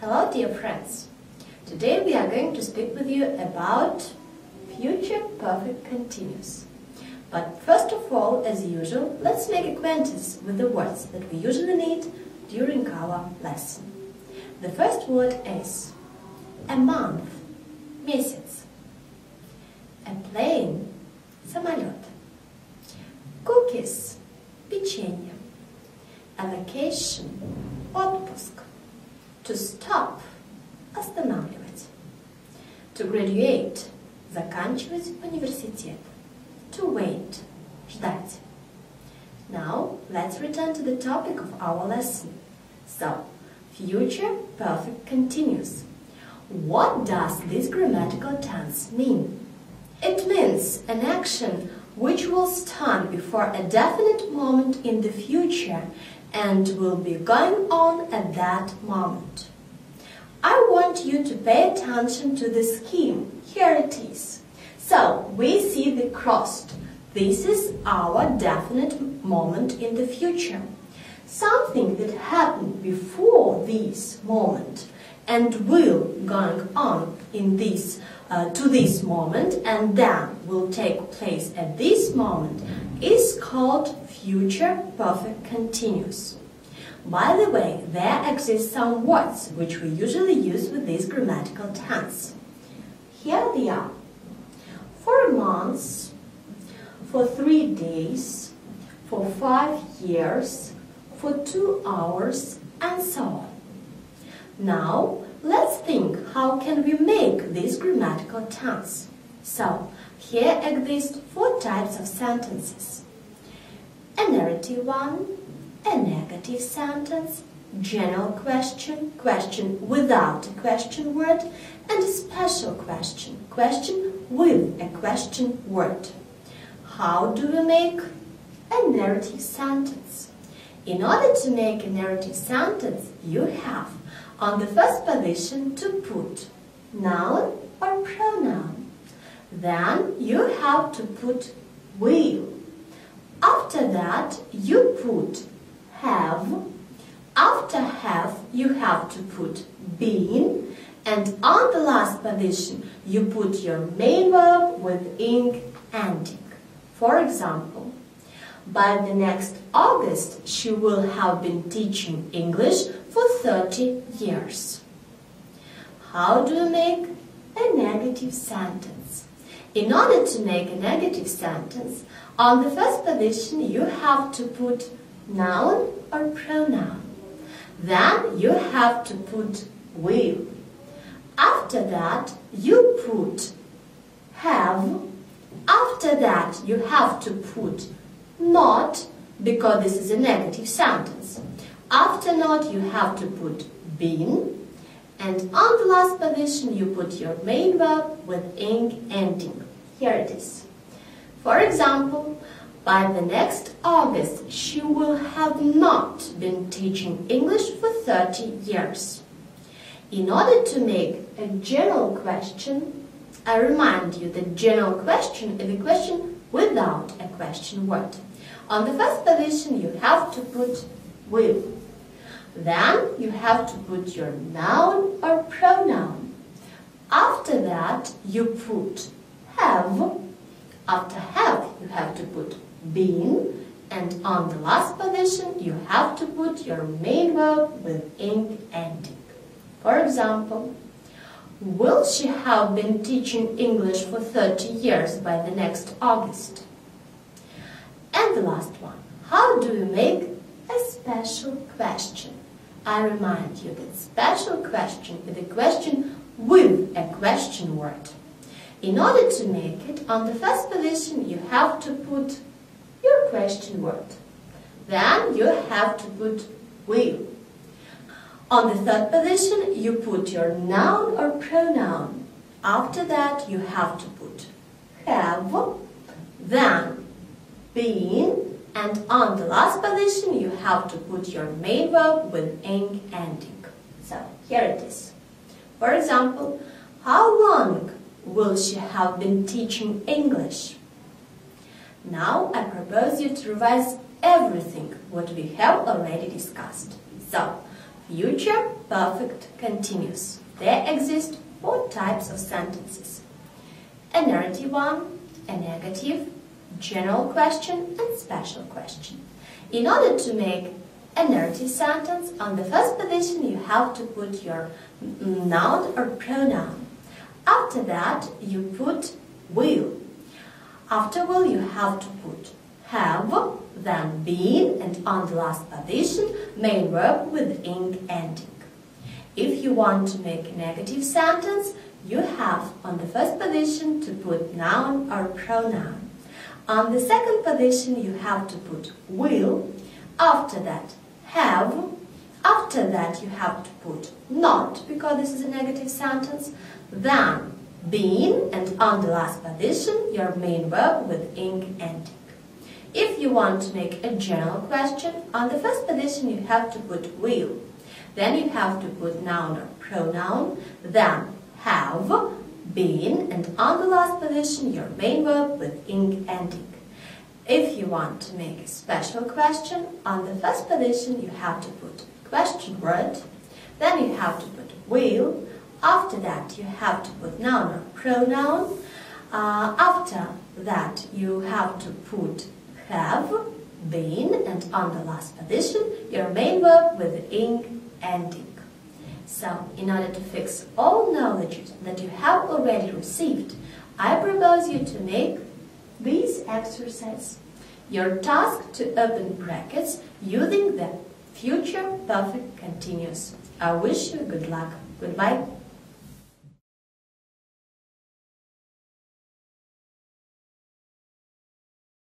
Hello dear friends! Today we are going to speak with you about future perfect continuous. But first of all, as usual, let's make acquaintance with the words that we usually need during our lesson. The first word is a month, месяц, a plane, самолет, cookies, печенье, a vacation, отпуск, to stop, останавливать, to graduate, заканчивать университет, to wait, ждать. Now, let's return to the topic of our lesson. So, future perfect continuous. What does this grammatical tense mean? It means an action which will start before a definite moment in the future and will be going on at that moment. I want you to pay attention to the scheme. Here it is. So, we see the crossed. This is our definite moment in the future. Something that happened before this moment and will going on in this to this moment and then will take place at this moment is called future perfect continuous. By the way, there exist some words which we usually use with this grammatical tense. Here they are. For a month, for 3 days, for 5 years, for 2 hours, and so on. Now, let's think how can we make this grammatical tense. So, here exist 4 types of sentences. A narrative one, a negative sentence, general question, question without a question word, and a special question, question with a question word. How do we make a narrative sentence? In order to make a narrative sentence, you have on the first position to put noun or pronoun. Then you have to put will. After that, you put have. After have, you have to put been. And on the last position, you put your main verb with ing ending. For example, by the next August, she will have been teaching English for 30 years. How do you make a negative sentence? In order to make a negative sentence, on the first position you have to put noun or pronoun. Then you have to put will. After that, you put have. After that, you have to put not, because this is a negative sentence. After not, you have to put been. And on the last position, you put your main verb with ing ending. Here it is. For example, by the next August, she will have not been teaching English for 30 years. In order to make a general question, I remind you that general question is a question without a question word. On the first position, you have to put will. Then you have to put your noun or pronoun. After that, you put have. After have, you have to put been. And on the last position, you have to put your main verb with ing ending. For example, will she have been teaching English for 30 years by the next August? And the last one, how do you make a special question? I remind you that special question is a question with a question word. In order to make it, on the first position you have to put your question word. Then you have to put will. On the third position you put your noun or pronoun. After that you have to put have, then been, and on the last position you have to put your main verb with ing ending. So, here it is. For example, how long will she have been teaching English? Now I propose you to revise everything what we have already discussed. So, Future perfect continuous. There exist 4 types of sentences. A narrative one, a negative, general question and special question. In order to make a narrative sentence, on the first position you have to put your noun or pronoun. After that you put will. After will you have to put have, then been, and on the last position main verb with ing ending. If you want to make a negative sentence, you have on the first position to put noun or pronoun. On the second position you have to put will. After that have. After that you have to put not, because this is a negative sentence. Then been, and on the last position your main verb with ing ending. If you want to make a general question, on the first position you have to put will. Then you have to put noun or pronoun, then have, been, and on the last position your main verb with ing ending. If you want to make a special question, on the first position you have to put question word, then you have to put will. After that you have to put noun or pronoun. After that you have to put have, been, and on the last position your main verb with ing ending. So, in order to fix all knowledge that you have already received, I propose you to make this exercise. Your task to open brackets using the future perfect continuous. I wish you good luck. Goodbye.